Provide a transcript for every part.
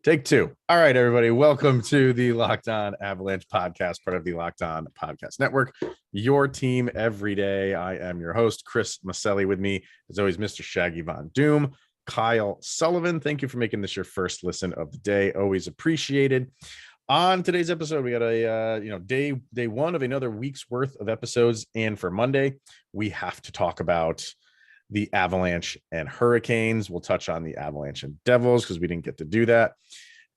Take two. All right, everybody. Welcome to the Locked On Avalanche podcast, part of the Locked On Podcast Network. Your team every day. I am your host, Chris Maselli. With me, as always, Mr. Shaggy Von Doom, Kyle Sullivan. Thank you for making this your first listen of the day. Always appreciated. On today's episode, we got a day one of another week's worth of episodes, and for Monday, we have to talk about the Avalanche and Hurricanes. We'll touch on the Avalanche and Devils because we didn't get to do that.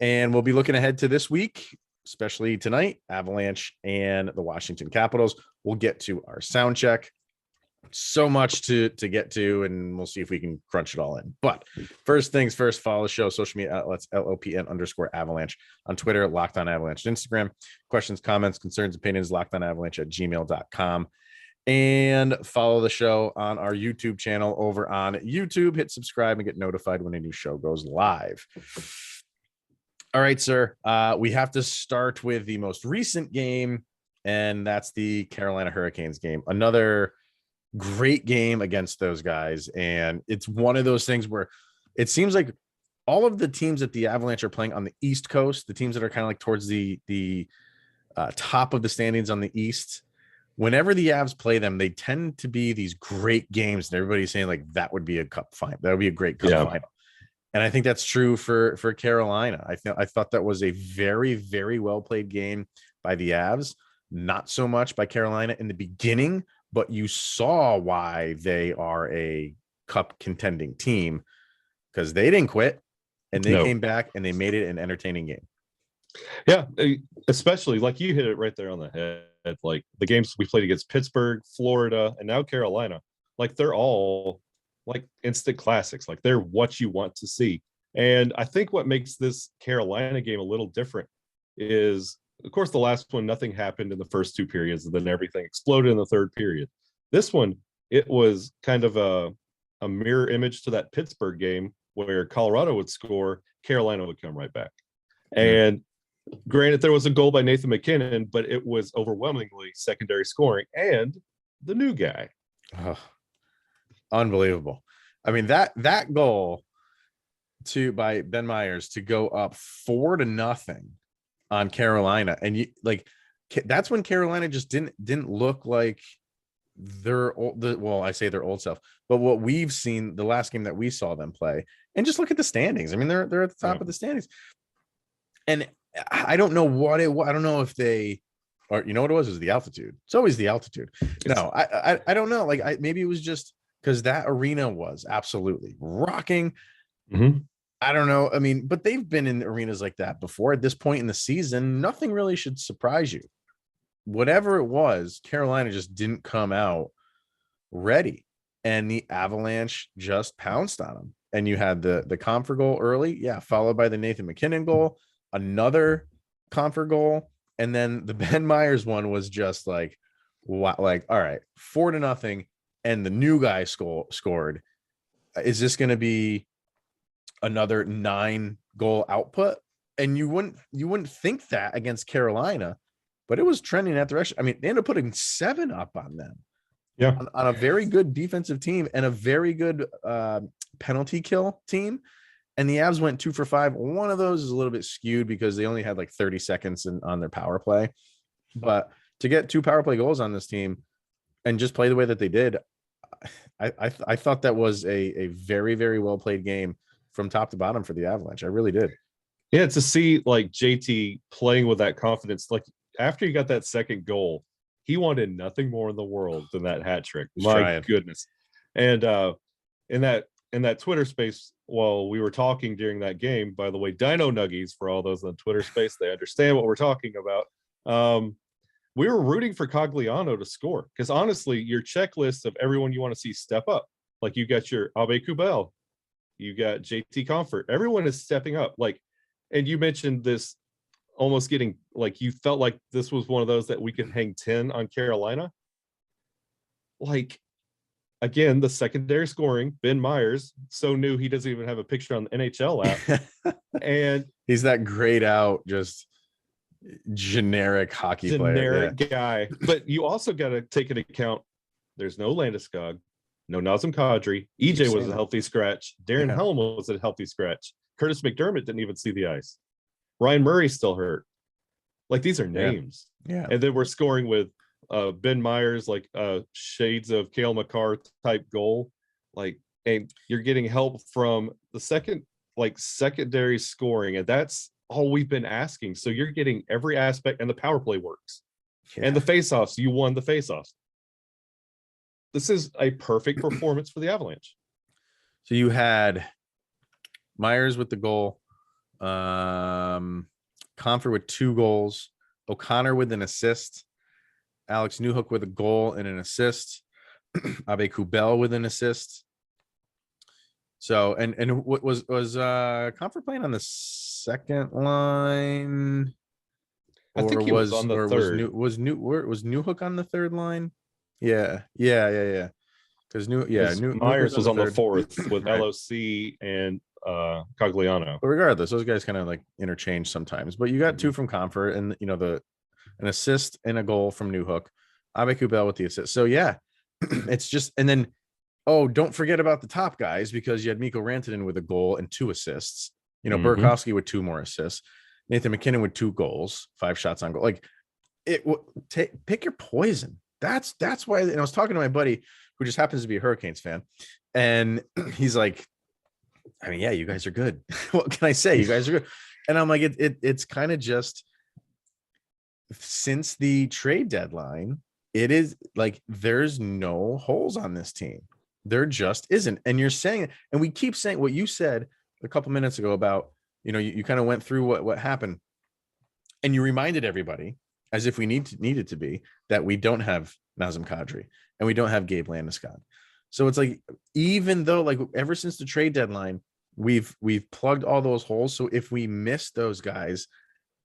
And we'll be looking ahead to this week, especially tonight, Avalanche and the Washington Capitals. We'll get to our sound check. So much to get to, and we'll see if we can crunch it all in. But first things first, follow the show, social media outlets, LOPN_Avalanche on Twitter, Locked On Avalanche, Instagram. Questions, comments, concerns, opinions, lockedonavalanche@gmail.com. And follow the show on our YouTube channel over on YouTube. Hit subscribe and get notified when a new show goes live. All right, sir. We have to start with the most recent game, and that's the Carolina Hurricanes game. Another great game against those guys. And it's one of those things where it seems like all of the teams that the Avalanche are playing on the East Coast, the teams that are kind of like towards the top of the standings on the East, whenever the Avs play them, they tend to be these great games, and everybody's saying like that would be a cup final. That would be a great cup final. And I think that's true for Carolina. I thought that was a very, very well played game by the Avs, not so much by Carolina in the beginning, but you saw why they are a cup contending team because they didn't quit and they came back and they made it an entertaining game. Yeah, especially like you hit it right there on the head. Like the games we played against Pittsburgh, Florida, and now Carolina, like they're all like instant classics. Like they're what you want to see. And I think what makes this Carolina game a little different is, of course, the last one, nothing happened in the first two periods, and then everything exploded in the third period. This one, it was kind of a mirror image to that Pittsburgh game where Colorado would score, Carolina would come right back. And granted, there was a goal by Nathan MacKinnon, but it was overwhelmingly secondary scoring and the new guy. Oh, unbelievable. I mean, that goal by Ben Meyers to go up 4-0 on Carolina, and that's when Carolina just didn't look like their I say their old self, but what we've seen the last game that we saw them play. And just look at the standings. I mean, they're at the top of the standings, and I don't know what I don't know if they, or you know what it was the altitude. It's always the altitude. No, I don't know. Like maybe it was just because that arena was absolutely rocking. Mm-hmm. I don't know. I mean, but they've been in arenas like that before. At this point in the season, nothing really should surprise you. Whatever it was, Carolina just didn't come out ready, and the Avalanche just pounced on them. And you had the Comfort goal early, followed by the Nathan MacKinnon goal, another Comfort goal, and then the Ben Meyers one was just like, what? Like, all right, 4-0, and the new guy scored. Is this going to be another 9-goal output? And you wouldn't think that against Carolina, but it was trending that direction. I mean, they ended up putting 7 up on them. Yeah, on a very good defensive team and a very good penalty kill team. And the Avs went 2 for 5. One of those is a little bit skewed because they only had like 30 seconds on their power play. But to get 2 power play goals on this team and just play the way that they did, I thought that was a very, very well played game from top to bottom for the Avalanche. I really did. Yeah, to see like JT playing with that confidence, like after he got that second goal, he wanted nothing more in the world than that hat trick. My goodness. And in that Twitter space, while we were talking during that game, by the way, Dino Nuggies, for all those on Twitter space, they understand what we're talking about. We were rooting for Cogliano to score because honestly, your checklist of everyone you want to see step up, like you got your Abe Kubel, you got JT Comfort, everyone is stepping up. Like, and you mentioned this almost getting like you felt like this was one of those that we could hang 10 on Carolina. Like, again, the secondary scoring, Ben Meyers, so new he doesn't even have a picture on the NHL app. And he's that grayed out, just generic hockey player. Generic guy. But you also got to take into account there's no Landeskog, no Nazem Kadri. EJ was a healthy scratch. Darren Helm was a healthy scratch. Curtis McDermott didn't even see the ice. Ryan Murray's still hurt. Like, these are names. Yeah. And then we're scoring with Ben Meyers, like shades of Cale Makar type goal. Like, and you're getting help from the secondary scoring, and that's all we've been asking. So you're getting every aspect, and the power play works. Yeah. And the faceoffs, you won the faceoffs. This is a perfect performance for the Avalanche. So you had Myers with the goal, Comfort with 2 goals, O'Connor with an assist, Alex Newhook with a goal and an assist, Abe Kubel with an assist. So and what was Comfort playing on the second line? I think he was on the third. Was Newhook on the third line? Yeah. Because Myers was on the fourth with LOC and Cogliano. But regardless, those guys kind of like interchange sometimes. But you got 2 from Comfort, and an assist and a goal from Newhook. Abe Kubel with the assist. So yeah, it's just, and then don't forget about the top guys, because you had Mikko Rantanen with a goal and 2 assists. Burakovsky with 2 more assists. Nathan McKinnon with 2 goals, 5 shots on goal. Like, pick your poison. That's why. And I was talking to my buddy who just happens to be a Hurricanes fan, and he's like, I mean, yeah, you guys are good. What can I say? You guys are good. And I'm like, it's kind of just, since the trade deadline, it is like there's no holes on this team. There just isn't. And you're saying, and we keep saying what you said a couple minutes ago about, you kind of went through what happened, and you reminded everybody, as if we needed to be, that we don't have Nazem Kadri and we don't have Gabe Landeskog. So it's like, even though, like, ever since the trade deadline, we've plugged all those holes. So if we miss those guys,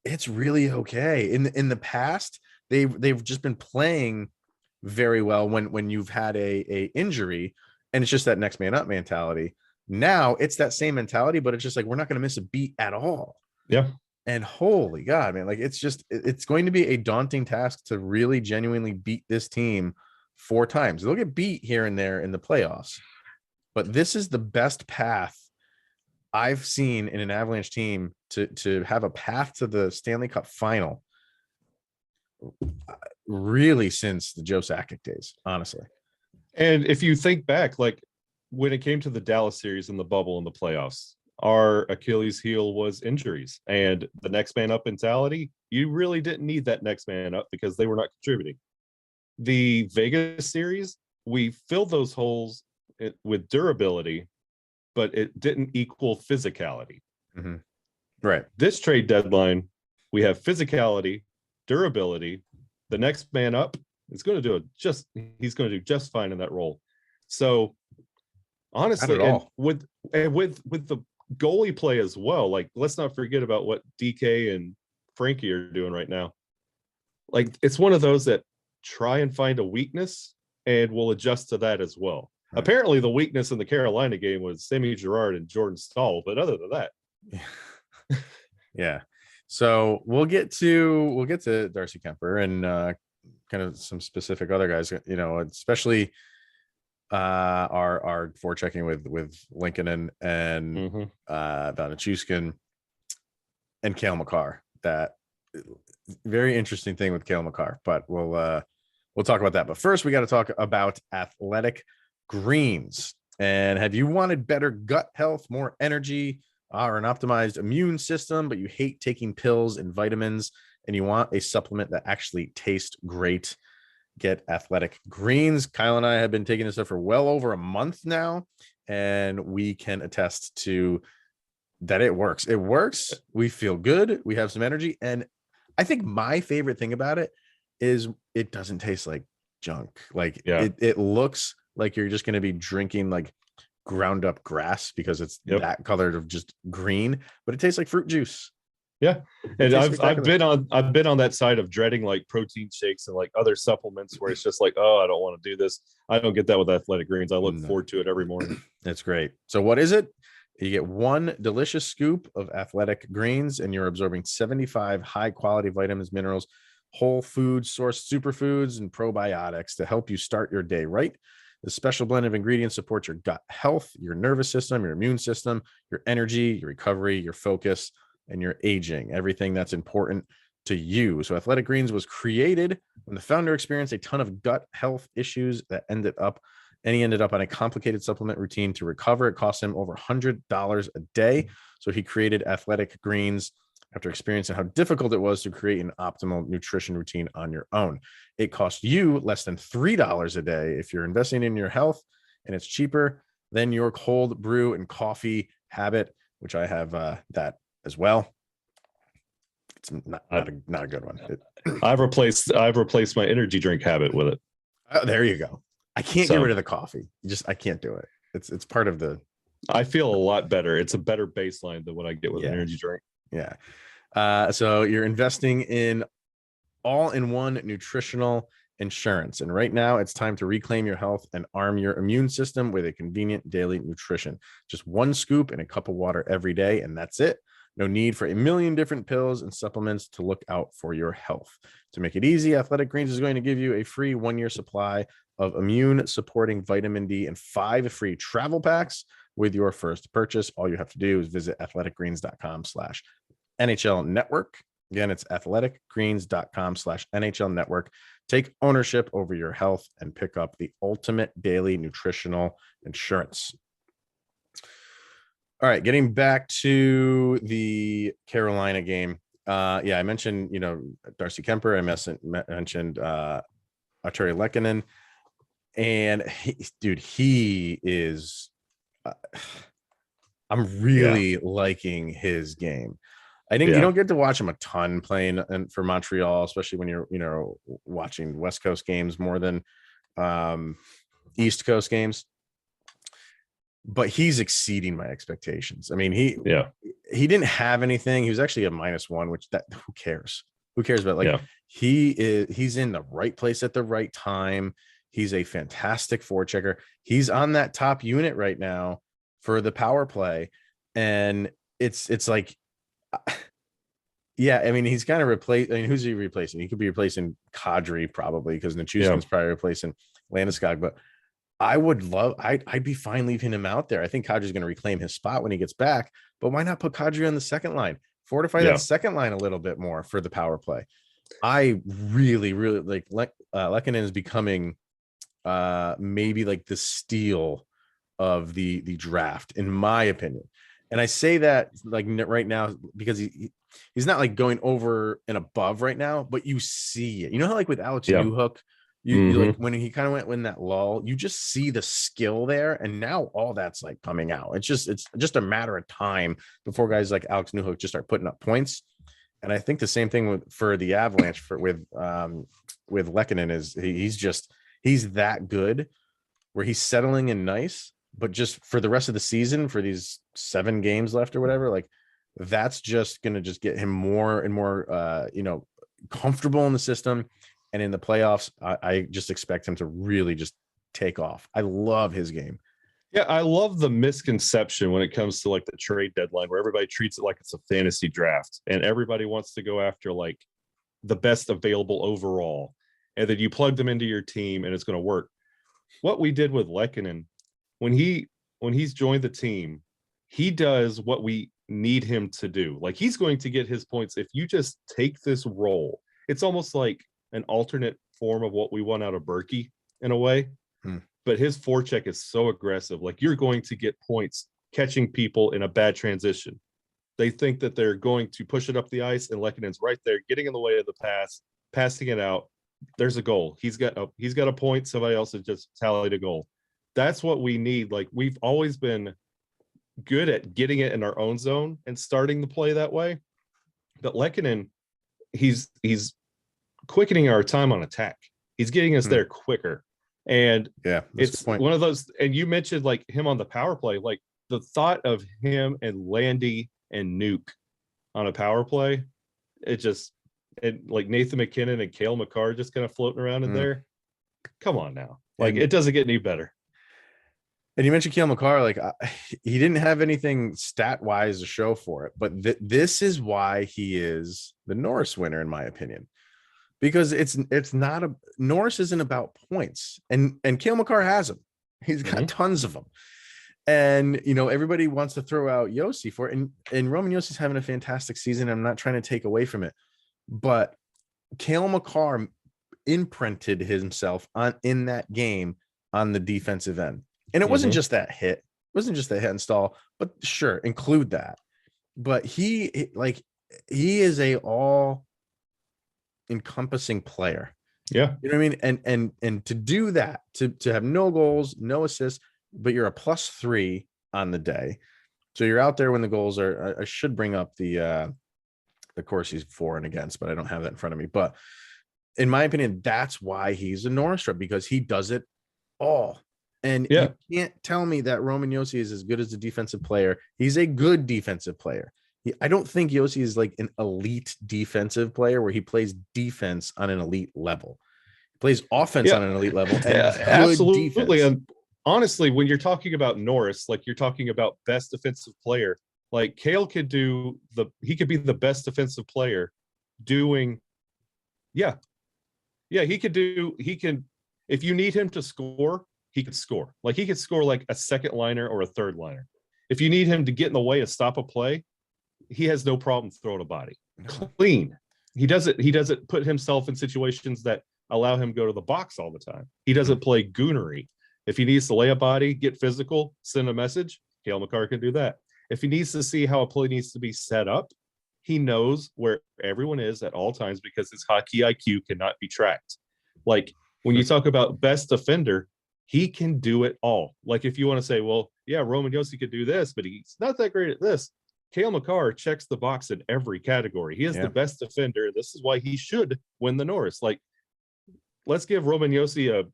it's really okay. In the past, they've just been playing very well when you've had a injury, and it's just that next man up mentality. Now it's that same mentality, but it's just like, we're not going to miss a beat at all. Yeah. And holy God, man, like, it's going to be a daunting task to really genuinely beat this team 4 times. They'll get beat here and there in the playoffs, but this is the best path I've seen in an Avalanche team to have a path to the Stanley Cup final, really, since the Joe Sakic days, honestly. And if you think back, like, when it came to the Dallas series in the bubble in the playoffs, our Achilles heel was injuries, and the next man up mentality. You really didn't need that next man up because they were not contributing. The Vegas series, we filled those holes with durability, but it didn't equal physicality. Mm-hmm. Right. This trade deadline, we have physicality, durability. The next man up is going to he's going to do just fine in that role. So honestly, and with the goalie play as well, like, let's not forget about what DK and Frankie are doing right now. Like, it's one of those that try and find a weakness and we'll adjust to that as well. Right. Apparently the weakness in the Carolina game was Sammy Girard and Jordan Staal, but other than that. Yeah. So we'll get to Darcy Kemper and kind of some specific other guys, especially our forechecking with Lincoln and Vanachuskin and Cale Makar. That very interesting thing with Cale Makar, but we'll talk about that. But first, we got to talk about Athletic Greens. And have you wanted better gut health, more energy, or an optimized immune system, but you hate taking pills and vitamins, and you want a supplement that actually tastes great? Get Athletic Greens. Kyle and I have been taking this stuff for well over a month now, and we can attest to that it works. It works. We feel good. We have some energy. And I think my favorite thing about it is it doesn't taste like junk. Like, it looks like you're just going to be drinking like ground up grass because it's that colored of just green, but it tastes like fruit juice. Yeah. And I've been on that side of dreading like protein shakes and like other supplements where it's just like, oh, I don't want to do this. I don't get that with Athletic Greens. I look forward to it every morning. That's great. So what is it? You get 1 delicious scoop of Athletic Greens, and you're absorbing 75 high quality vitamins, minerals, whole food source superfoods, and probiotics to help you start your day right. The special blend of ingredients supports your gut health, your nervous system, your immune system, your energy, your recovery, your focus, and your aging, everything that's important to you. So Athletic Greens was created when the founder experienced a ton of gut health issues that ended up on a complicated supplement routine to recover. It cost him over $100 a day. So he created Athletic Greens after experiencing how difficult it was to create an optimal nutrition routine on your own. It costs you less than $3 a day if you're investing in your health, and it's cheaper than your cold brew and coffee habit, which I have that as well. It's not a good one. I've replaced my energy drink habit with it. There you go. I can't get rid of the coffee. I can't do it. It's part of the. I feel a lot better. It's a better baseline than what I get with an energy drink. Yeah. So you're investing in all-in-one nutritional insurance. And right now it's time to reclaim your health and arm your immune system with a convenient daily nutrition. Just one scoop in a cup of water every day, and that's it. No need for a million different pills and supplements to look out for your health. To make it easy, Athletic Greens is going to give you a free 1-year supply of immune supporting vitamin D and 5 free travel packs with your first purchase. All you have to do is visit athleticgreens.com/NHL network. Again, it's athleticgreens.com/NHL network. Take ownership over your health and pick up the ultimate daily nutritional insurance. All right, getting back to the Carolina game. I mentioned, Darcy Kemper. I mentioned Arturi Lehkonen. And he is I'm really liking his game. You don't get to watch him a ton playing for Montreal, especially when you're watching West Coast games more than East Coast games. But he's exceeding my expectations. I mean, he didn't have anything. He was actually a -1, which who cares? Who cares about he's in the right place at the right time. He's a fantastic forechecker. He's on that top unit right now for the power play. And it's like, I mean, he's kind of replaced. I mean, who's he replacing? He could be replacing Kadri probably, because Nichushkin's probably replacing Landeskog. But I'd be fine leaving him out there. I think Kadri's going to reclaim his spot when he gets back. But why not put Kadri on the second line? Fortify that second line a little bit more for the power play. I really, really like Lehkonen is becoming maybe like the steal of the draft, in my opinion. And I say that like right now because he's not like going over and above right now, but you see it. You know how like with Alex Newhook, you like when he kind of went in that lull, you just see the skill there, and now all that's like coming out. It's just a matter of time before guys like Alex Newhook just start putting up points. And I think the same thing for the Avalanche with Lehkonen is he's that good where he's settling in nice, but just for the rest of the season, for these 7 games left or whatever, like that's just going to just get him more and more, comfortable in the system. And in the playoffs, I just expect him to really just take off. I love his game. Yeah, I love the misconception when it comes to like the trade deadline where everybody treats it like it's a fantasy draft and everybody wants to go after like the best available overall. And then you plug them into your team and it's going to work. What we did with Lehkonen, when he's joined the team, he does what we need him to do. Like he's going to get his points if you just take this role. It's almost like an alternate form of what we want out of Berkey in a way. But his forecheck is so aggressive. Like you're going to get points catching people in a bad transition. They think that they're going to push it up the ice, and Lehkonen's right there, getting in the way of the pass, passing it out. There's a goal. He's got a point. Somebody else has just tallied a goal. That's what we need. Like we've always been good at getting it in our own zone and starting the play that way. But Lehkonen, he's quickening our time on attack. He's getting us there quicker. And it's one of those, and you mentioned like him on the power play, like the thought of him and Landy and Nuke on a power play, like Nathan McKinnon and Cale Makar just kind of floating around in there. Come on now. Like it doesn't get any better. And you mentioned Cale Makar, like he didn't have anything stat wise to show for it, but this is why he is the Norris winner, in my opinion. Because it's not Norris isn't about points, and Cale Makar has them. He's got tons of them. And, everybody wants to throw out Josi for it. And Roman Josi's having a fantastic season. I'm not trying to take away from it. But Cale Makar imprinted himself in that game on the defensive end. And it wasn't just that hit. It wasn't just that hit and stall. But sure, include that. But he is a all-encompassing player. Yeah. You know what I mean? And to do that, to have no goals, no assists, but you're a +3 on the day. So you're out there when the goals are. I should bring up the Corsi's for and against, but I don't have that in front of me. But in my opinion, that's why he's a Norris Strut, because he does it all. And you can't tell me that Roman Josi is as good as a defensive player. He's a good defensive player. I don't think Josi is like an elite defensive player where he plays defense on an elite level. He plays offense on an elite level. And absolutely. Defense. And honestly, when you're talking about Norris, like you're talking about best defensive player, like Cale could he could be the best defensive player doing. He can, if you need him to score, he could score. Like he could score like a second liner or a third liner. If you need him to get in the way and stop a play, he has no problem throwing a body. Clean. He doesn't put himself in situations that allow him to go to the box all the time. He doesn't play goonery. If he needs to lay a body, get physical, send a message, Cale Makar can do that. If he needs to see how a play needs to be set up, he knows where everyone is at all times because his hockey IQ cannot be tracked. Like when you talk about best defender, he can do it all. Like if you want to say, well, yeah, Roman Josi could do this, but he's not that great at this. Cale Makar checks the box in every category. He is the best defender. This is why he should win the Norris. Like, let's give Roman Josi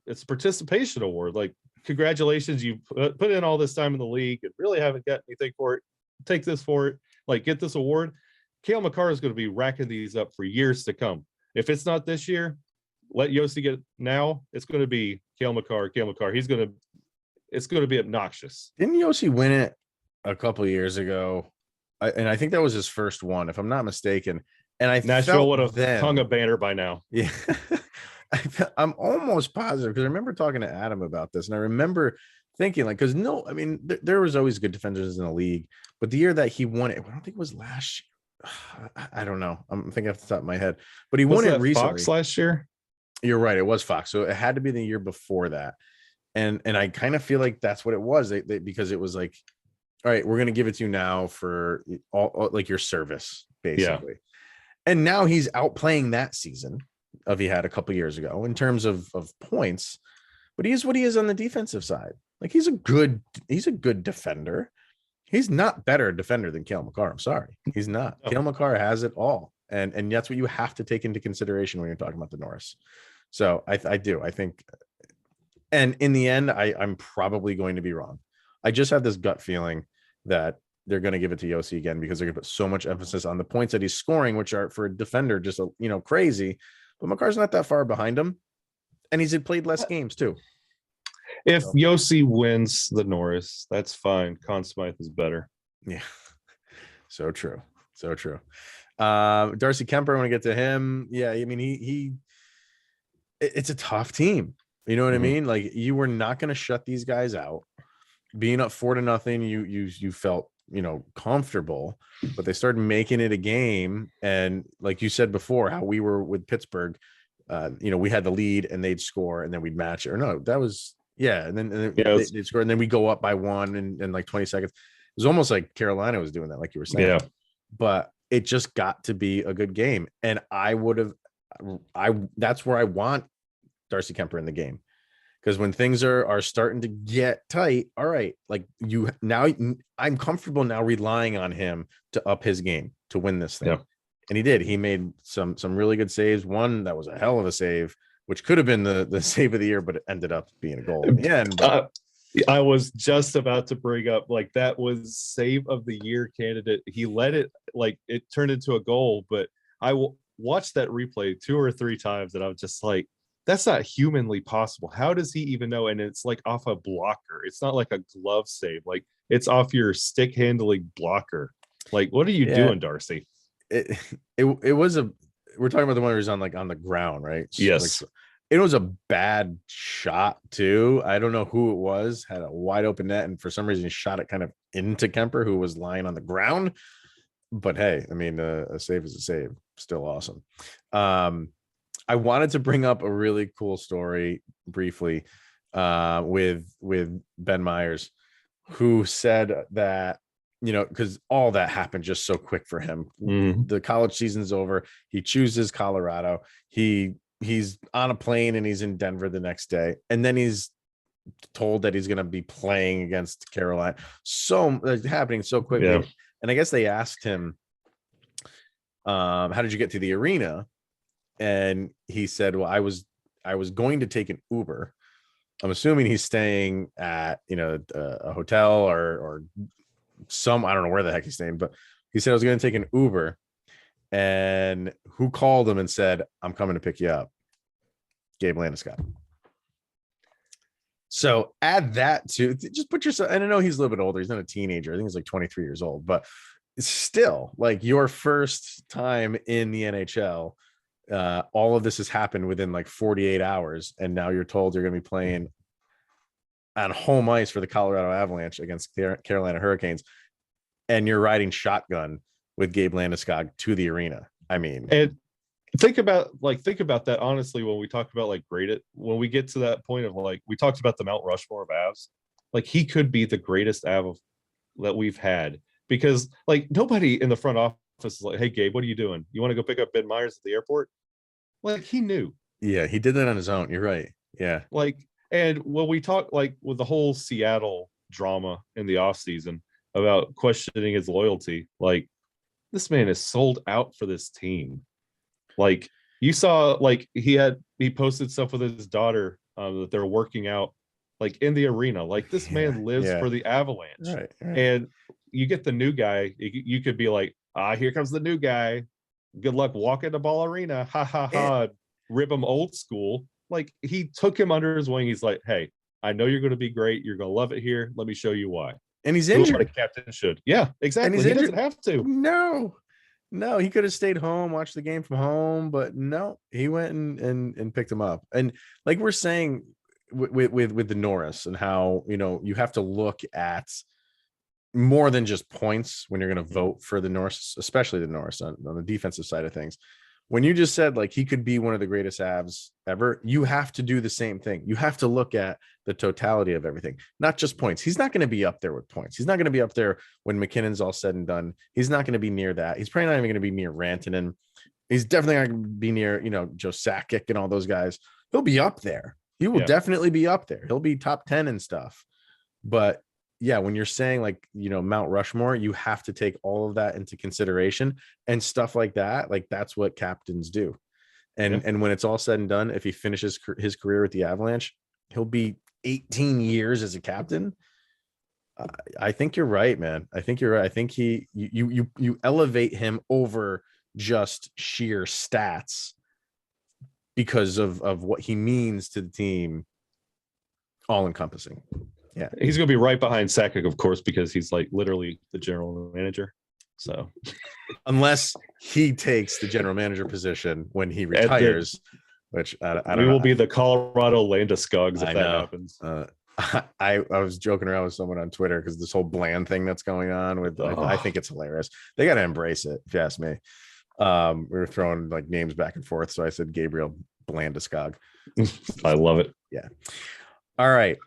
it's a participation award. Like, congratulations, you put in all this time in the league and really haven't got anything for it. Take this for it. Like, get this award. Cale Makar is going to be racking these up for years to come. If it's not this year, let Josi get it now. It's going to be Cale Makar. It's going to be obnoxious. Didn't Josi win it a couple of years ago? And I think that was his first one, if I'm not mistaken. And I Nashville would have hung a banner by now. Yeah. I'm almost positive because I remember talking to Adam about this, and I remember thinking there was always good defenders in the league, but the year that he won it, I don't think it was last year. I don't know. I'm thinking off the top of my head, but he won it recently. Fox last year. You're right. It was Fox. So it had to be the year before that. And I kind of feel like that's what it was because it was like, all right, we're going to give it to you now for all like your service, basically. Yeah. And now he's outplaying that season of he had a couple years ago in terms of points, but he is what he is on the defensive side. Like he's a good defender. He's not better defender than Cale Makar. I'm sorry. He's not. No. Cale Makar has it all. And that's what you have to take into consideration when you're talking about the Norris. So I think, and in the end, I'm probably going to be wrong. I just have this gut feeling that they're going to give it to Josi again because they're going to put so much emphasis on the points that he's scoring, which are for a defender just crazy. But Makar's not that far behind him, and he's played less games too. If Josi wins the Norris, that's fine. Conn Smythe is better. Yeah, so true. Darcy Kemper, I want to get to him. Yeah, I mean it's a tough team. You know what I mean? Like you were not going to shut these guys out. Being up 4-0, you felt comfortable, but they started making it a game. And like you said before, how we were with Pittsburgh, we had the lead and they'd score and then we'd match it. Or no, that was and then they'd score and then we go up by 1 in like 20 seconds. It was almost like Carolina was doing that, like you were saying. Yeah. But it just got to be a good game, and that's where I want Darcy Kemper in the game. Because when things are starting to get tight, all right, like I'm comfortable now relying on him to up his game to win this thing. Yeah. And he did. He made some really good saves. One that was a hell of a save, which could have been the save of the year, but it ended up being a goal in the end. I was just about to bring up, like, that was save of the year candidate. He let it, like, it turned into a goal, but I watched that replay 2 or 3 times, and I was just like, that's not humanly possible. How does he even know? And it's like off a blocker. It's not like a glove save. Like it's off your stick handling blocker. Like, what are you doing, Darcy? It was we're talking about the one where he's on the ground, right? Yes. Like, It was a bad shot too. I don't know who it was, had a wide open net, and for some reason he shot it kind of into Kemper, who was lying on the ground. But hey, I mean, a save is a save. Still awesome. I wanted to bring up a really cool story briefly with Ben Meyers, who said that, because all that happened just so quick for him. The college season's over. He chooses Colorado. He's on a plane and he's in Denver the next day. And then he's told that he's going to be playing against Carolina. So happening so quickly. Yeah. And I guess they asked him, how did you get to the arena? And he said, well, I was going to take an Uber. I'm assuming he's staying at, a hotel or some, I don't know where the heck he's staying, but he said I was going to take an Uber. And who called him and said, I'm coming to pick you up? Gabe Landeskog. So add that to, just put yourself, and I know he's a little bit older. He's not a teenager. I think he's like 23 years old, but it's still like your first time in the NHL. All of this has happened within like 48 hours. And now you're told you're going to be playing on home ice for the Colorado Avalanche against Carolina Hurricanes. And you're riding shotgun with Gabe Landeskog to the arena. I mean, and think about that honestly when we talk about like when we get to that point of like we talked about the Mount Rushmore of Avs, like he could be the greatest Av that we've had, because like nobody in the front office is like, hey Gabe, what are you doing? You want to go pick up Ben Meyers at the airport? Like he knew. Yeah, he did that on his own. You're right. Yeah. Like, and when we talk like with the whole Seattle drama in the offseason about questioning his loyalty, like this man is sold out for this team. Like you saw, like he posted stuff with his daughter that they're working out like in the arena. Like this man lives for the Avalanche. Right. And you get the new guy, you could be like, here comes the new guy. Good luck walking the ball arena. Ha ha ha. Rip him old school. Like he took him under his wing. He's like, hey, I know you're going to be great. You're going to love it here. Let me show you why. And he's injured. What a captain should. Yeah, exactly. And he doesn't have to. No, he could have stayed home, watched the game from home, but no, he went and picked him up. And like we're saying with the Norris and how, you have to look at more than just points when you're going to vote for the Norris, especially the Norris on the defensive side of things. When you just said like he could be one of the greatest Avs ever, you have to do the same thing. You have to look at the totality of everything, not just points. He's not going to be up there with points. He's not going to be up there when McKinnon's all said and done. He's not going to be near that. He's probably not even going to be near Rantanen. He's definitely not going to be near, Joe Sakic and all those guys. He'll be up there. He will definitely be up there. He'll be top 10 and stuff. But yeah, when you're saying like, Mount Rushmore, you have to take all of that into consideration and stuff like that. Like that's what captains do. And when it's all said and done, if he finishes his career with the Avalanche, he'll be 18 years as a captain. I think you're right, man. I think you're right. I think you elevate him over just sheer stats because of what he means to the team, all encompassing. Yeah, he's going to be right behind Sakic, of course, because he's like literally the general manager. So unless he takes the general manager position when he retires, which I don't know. We will be the Colorado Landeskog if that happens. I was joking around with someone on Twitter because this whole Bland thing that's going on with I think it's hilarious. They got to embrace it, if you ask me. We were throwing like names back and forth, so I said Gabriel Landeskog. I love it. Yeah. All right.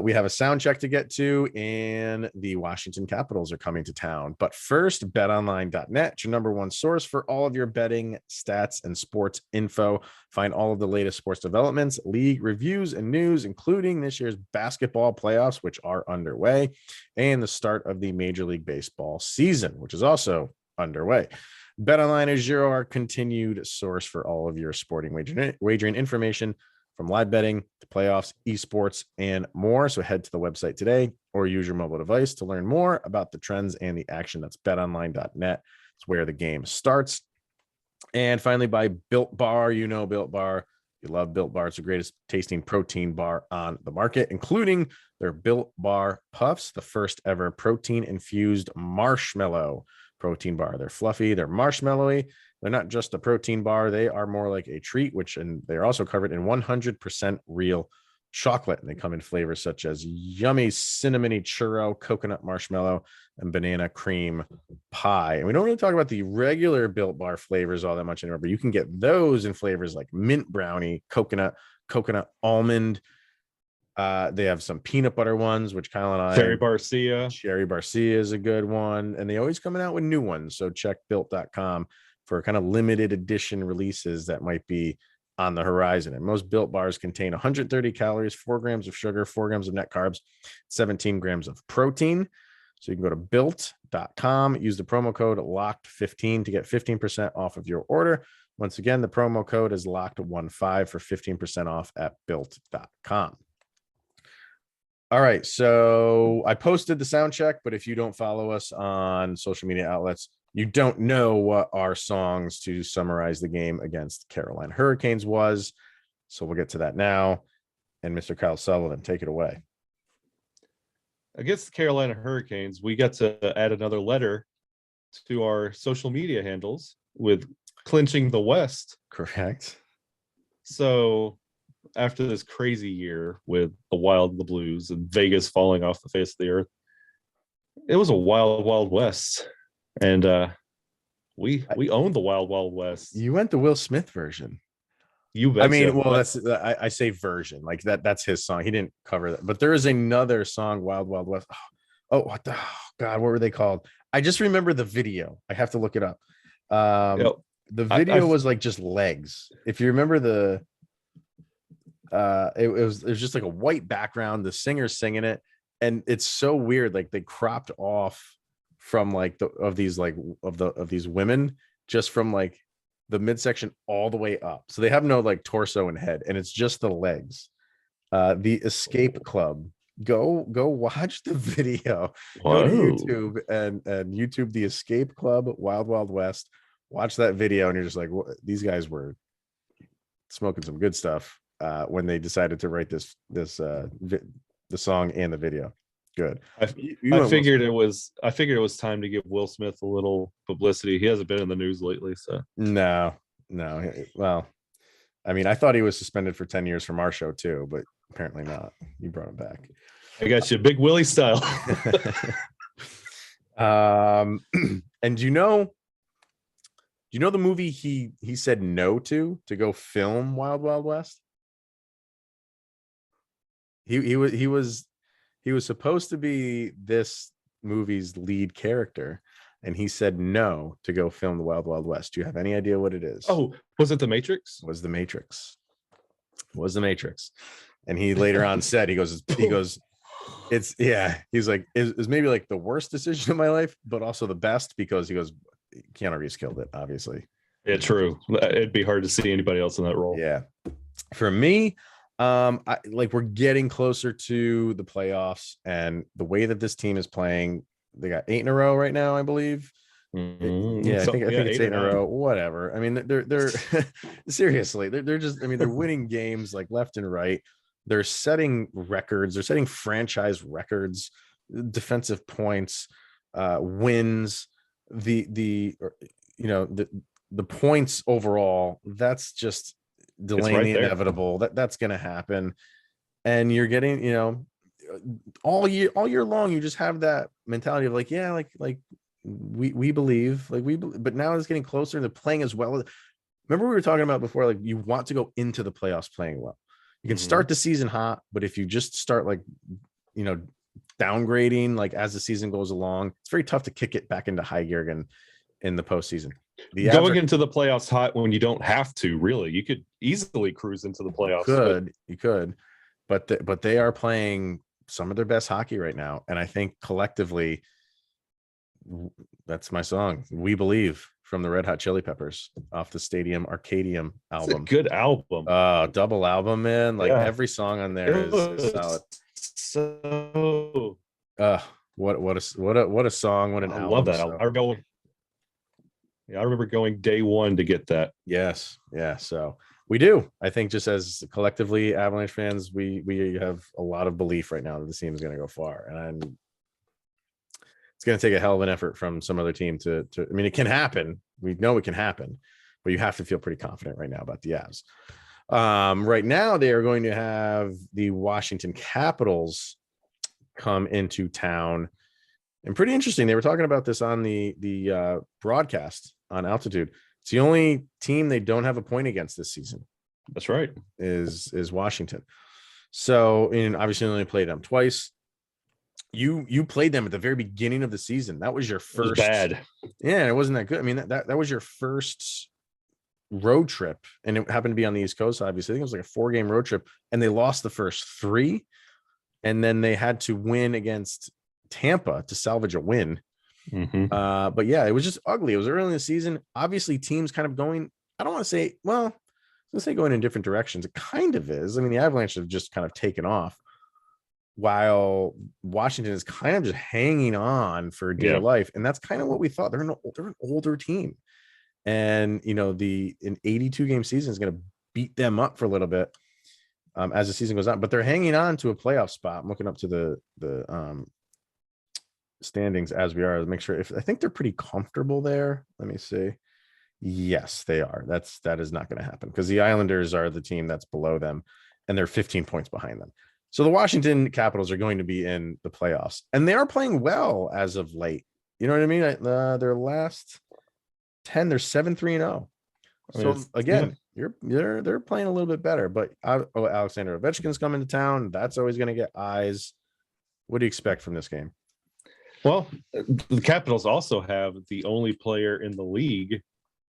We have a sound check to get to, and the Washington Capitals are coming to town. But first, betonline.net, your number one source for all of your betting, stats, and sports info. Find all of the latest sports developments, league reviews, and news, including this year's basketball playoffs, which are underway, and the start of the Major League Baseball season, which is also underway. BetOnline is your continued source for all of your sporting wagering information, from live betting to playoffs, esports, and more. So head to the website today or use your mobile device to learn more about the trends and the action. That's betonline.net. It's where the game starts. And finally, by Built Bar. Built Bar. You love Built Bar. It's the greatest tasting protein bar on the market, including their Built Bar Puffs, the first ever protein-infused marshmallow protein bar. They're fluffy, they're marshmallowy, They're not just a protein bar. They are more like a treat, and they're also covered in 100% real chocolate. And they come in flavors such as yummy cinnamony churro, coconut marshmallow, and banana cream pie. And we don't really talk about the regular Built Bar flavors all that much anymore, but you can get those in flavors like mint brownie, coconut almond. They have some peanut butter ones, which Kyle and I. Cherry Barcia is a good one. And they always coming out with new ones. So check built.com for kind of limited edition releases that might be on the horizon. And most Built Bars contain 130 calories, 4 grams of sugar, 4 grams of net carbs, 17 grams of protein. So you can go to built.com, use the promo code LOCKED15 to get 15% off of your order. Once again, the promo code is LOCKED15 for 15% off at built.com. All right, so I posted the sound check, but if you don't follow us on social media outlets, you don't know what our songs to summarize the game against Carolina Hurricanes was. So we'll get to that now. And Mr. Kyle Sullivan, take it away. Against the Carolina Hurricanes, we got to add another letter to our social media handles with clinching the West. Correct. So after this crazy year with the Wild and the Blues and Vegas falling off the face of the earth, it was a wild, wild West. And we owned the Wild Wild West. You went the Will Smith version. You bet. I mean, well, I say version like that. That's his song. He didn't cover that, but there is another song, Wild Wild West. God, what were they called? I just remember the video. I have to look it up. The video was like just legs. If you remember it was just like a white background. The singer's singing it, and it's so weird. Like they cropped off from like these women just from like the midsection all the way up, so they have no like torso and head, and it's just the legs. The Escape Club, go watch the video. Go to YouTube and YouTube the Escape Club Wild Wild West. Watch that video and you're just like, these guys were smoking some good stuff when they decided to write the song and the video. Good. I figured it was time to give Will Smith a little publicity. He hasn't been in the news lately, so no. Well, I mean, I thought he was suspended for 10 years from our show too, but apparently not. You brought him back. I got you, Big Willie style. And do you know the movie he said no to go film Wild Wild West? He was supposed to be this movie's lead character, and he said no to go film the Wild Wild West. Do you have any idea what it is? Oh, was it The Matrix? Was The Matrix. And he later on said, he goes, it's, yeah, he's like, it's maybe like the worst decision of my life, but also the best, because he goes, Keanu Reeves killed it, obviously. Yeah, true. It'd be hard to see anybody else in that role. Yeah. For me, we're getting closer to the playoffs, and the way that this team is playing, they got 8 in a row right now, I believe. Mm-hmm. I think it's 8 in a row. Whatever. I mean, they're seriously, they're just, I mean, they're winning games like left and right. They're setting records. They're setting franchise records, defensive points, wins, the points overall. That's just delaying the inevitable. That's going to happen. And you're getting, all year long, you just have that mentality of like, yeah, like we believe, but now it's getting closer and they're playing as well. Remember we were talking about before, like you want to go into the playoffs playing well. You can start the season hot, but if you just start downgrading as the season goes along, it's very tough to kick it back into high gear again in the postseason. Going into the playoffs hot when you don't have to, really, you could easily cruise into the playoffs. You could, but they are playing some of their best hockey right now, and I think collectively, that's my song. We Believe from the Red Hot Chili Peppers off the Stadium Arcadium album. It's a good album. Double album, man. Every song on there is solid. So what a song, what an album. I love that album. I remember going day one to get that. Yes. Yeah. So we do. I think just as collectively Avalanche fans, we have a lot of belief right now that the team is going to go far. And it's going to take a hell of an effort from some other team to. I mean, it can happen. We know it can happen, but you have to feel pretty confident right now about the Avs. Right now, they are going to have the Washington Capitals come into town, and pretty interesting. They were talking about this on the broadcast on Altitude. It's the only team they don't have a point against this season. That's right. Is Washington. So, and obviously only played them twice. You played them at the very beginning of the season. That was your first. It was bad. Yeah, it wasn't that good. I mean, that was your first road trip, and it happened to be on the East Coast. Obviously, I think it was like a 4-game road trip, and they lost the first 3, and then they had to win against Tampa to salvage a win. But yeah, it was just ugly. It was early in the season. Obviously, teams kind of going. I don't want to say. Well, let's say going in different directions. It kind of is. I mean, the Avalanche have just kind of taken off, while Washington is kind of just hanging on for dear life, and that's kind of what we thought. They're an older team. And an 82-game season is going to beat them up for a little bit as the season goes on, but they're hanging on to a playoff spot. I'm looking up to the standings as we are to make sure. I think they're pretty comfortable there. Let me see. Yes, they are. That is not going to happen because the Islanders are the team that's below them, and they're 15 points behind them. So the Washington Capitals are going to be in the playoffs, and they are playing well as of late. You know what I mean? Their last 10, they're 7-3-0. So again, they're playing a little bit better. But Alexander Ovechkin's coming to town. That's always going to get eyes. What do you expect from this game? Well, the Capitals also have the only player in the league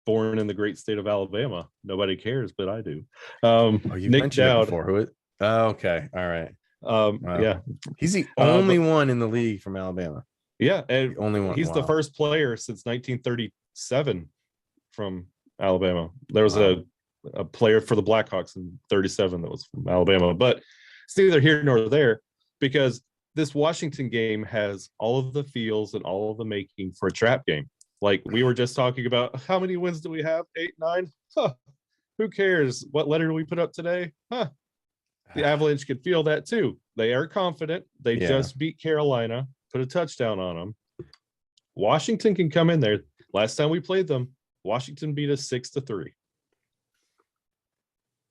born in the great state of Alabama. Nobody cares, but I do. You Nick mentioned Dowd. it before. Who? Oh, okay, all right. Wow. Yeah, he's the only one in the league from Alabama. Yeah, and the only one. He's the first player since 1937 from Alabama. There was a player for the Blackhawks in 37 that was from Alabama, but it's neither here nor there because this Washington game has all of the feels and all of the making for a trap game. Like we were just talking about, how many wins do we have? 8, 9? Huh. Who cares? What letter do we put up today? Huh. The Avalanche could feel that too. They are confident. They just beat Carolina, put a touchdown on them. Washington can come in there. Last time we played them, Washington beat us 6-3.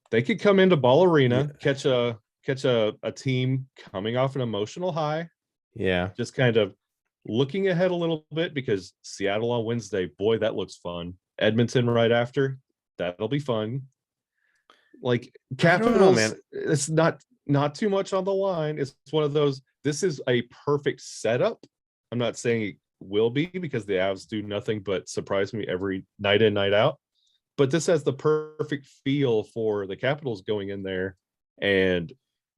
They could come into Ball Arena, catch a team coming off an emotional high. Yeah. Just kind of looking ahead a little bit because Seattle on Wednesday, boy, that looks fun. Edmonton right after, that'll be fun. Like Capitals, man. It's not too much on the line. It's one of those. This is a perfect setup. I'm not saying it will be because the Avs do nothing but surprise me every night in, night out. But this has the perfect feel for the Capitals going in there and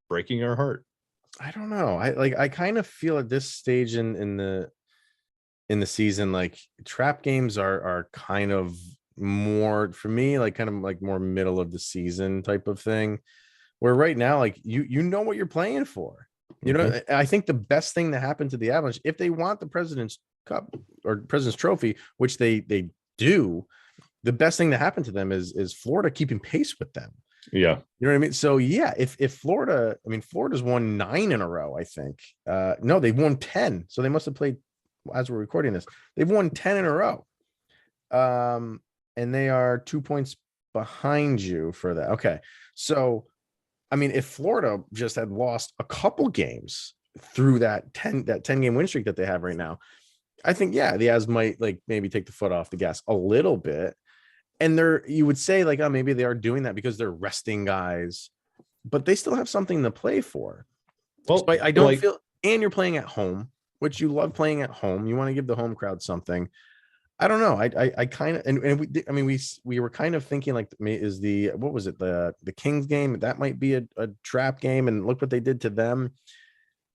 breaking our heart. I don't know. I kind of feel at this stage in the season, like trap games are kind of more for me, like kind of like more middle of the season type of thing. Where right now, like you know what you're playing for. You know, I think the best thing that happened to the Avalanche, if they want the President's Cup or President's Trophy, which they do, the best thing that happened to them is Florida keeping pace with them. Yeah. You know what I mean? So yeah, if Florida, I mean, Florida's won 9 in a row, I think. No, they've won 10. So they must have played as we're recording this. They've won 10 in a row. And they are 2 points behind you for that. Okay. So I mean, if Florida just had lost a couple games through that 10-game win streak that they have right now, I think, the Avs might like maybe take the foot off the gas a little bit. And you would say like, oh, maybe they are doing that because they're resting guys, but they still have something to play for. Well, so I don't feel, and you're playing at home, which you love playing at home. You want to give the home crowd something. I don't know. I kind of, and we were kind of thinking like, is what was it? The Kings game, that might be a trap game, and look what they did to them.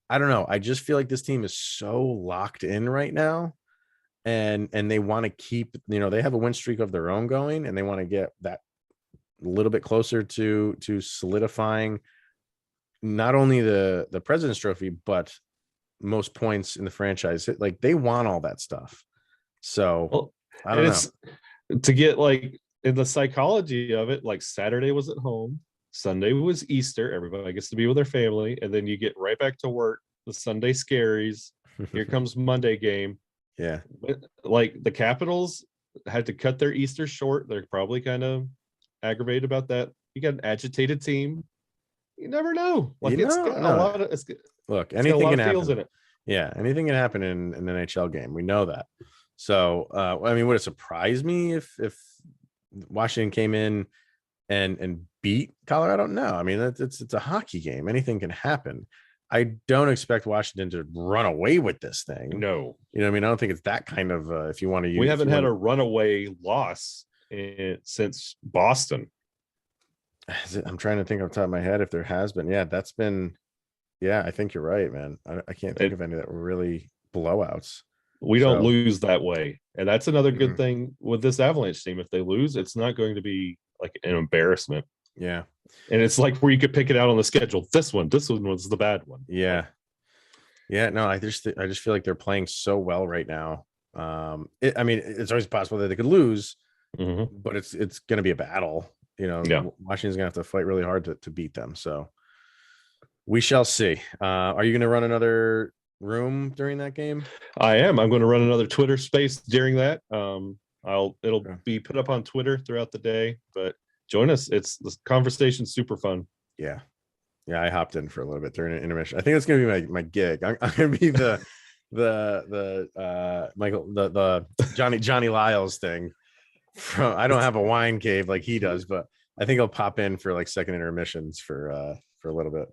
I don't know. I just feel like this team is so locked in right now, and they want to keep, they have a win streak of their own going, and they want to get that a little bit closer to solidifying not only the President's Trophy, but most points in the franchise. Like they want all that stuff. So I don't know. To get like in the psychology of it, like Saturday was at home, Sunday was Easter, everybody gets to be with their family, and then you get right back to work, the Sunday scaries, Here comes Monday game. Yeah. Like the Capitals had to cut their Easter short. They're probably kind of aggravated about that. You got an agitated team. You never know. Like it's got a lot of look, anything can happen. In it. Yeah, anything can happen in an NHL game. We know that. So I mean, would it surprise me if Washington came in and beat Colorado? No. I mean, it's a hockey game. Anything can happen. I don't expect Washington to run away with this thing. No. You know what I mean? I don't think it's that kind of if you want to use. We haven't had a runaway loss since Boston. I'm trying to think off the top of my head if there has been. Yeah, that's been. Yeah, I think you're right, man. I can't think of any that were really blowouts. We don't lose that way. And that's another good thing with this Avalanche team. If they lose, it's not going to be like an embarrassment. Yeah. And it's like where you could pick it out on the schedule. This one was the bad one. Yeah. Yeah. No, I just feel like they're playing so well right now. I mean, it's always possible that they could lose, but it's going to be a battle. You know, Washington's going to have to fight really hard to beat them. So we shall see. Are you going to run another room during that game? I am. I'm going to run another Twitter space during that. It'll be put up on Twitter throughout the day, but join us. The conversation's super fun. Yeah. I hopped in for a little bit during an intermission. I think it's going to be my gig. I'm going to be the Michael, the Johnny Lyles thing. I don't have a wine cave like he does, but I think I'll pop in for like second intermissions for a little bit.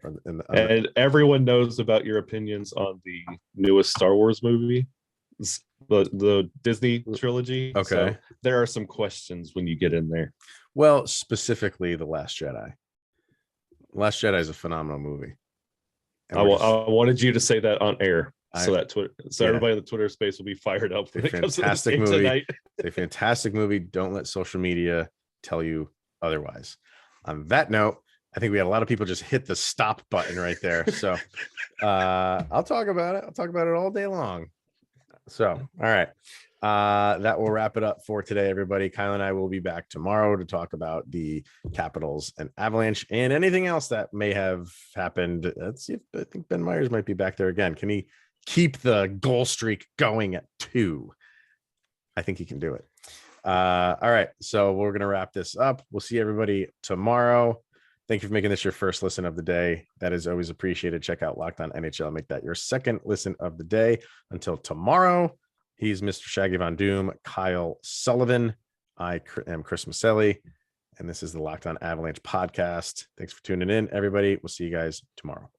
And everyone knows about your opinions on the newest Star Wars movie, the Disney trilogy. Okay. So there are some questions when you get in there. Well, specifically The Last Jedi. Last Jedi is a phenomenal movie. I wanted you to say that on air. Everybody in the Twitter space will be fired up when it comes to this game tonight. It's a fantastic movie. Don't let social media tell you otherwise. On that note, I think we had a lot of people just hit the stop button right there. So I'll talk about it. I'll talk about it all day long. So, all right. That will wrap it up for today, everybody. Kyle and I will be back tomorrow to talk about the Capitals and Avalanche and anything else that may have happened. Let's see if I think Ben Meyers might be back there again. Can he keep the goal streak going at 2? I think he can do it. All right. So we're going to wrap this up. We'll see everybody tomorrow. Thank you for making this your first listen of the day. That is always appreciated. Check out Locked On NHL. Make that your second listen of the day. Until tomorrow, he's Mr. Shaggy Von Doom, Kyle Sullivan. I am Chris Maselli, and this is the Locked On Avalanche podcast. Thanks for tuning in, everybody. We'll see you guys tomorrow.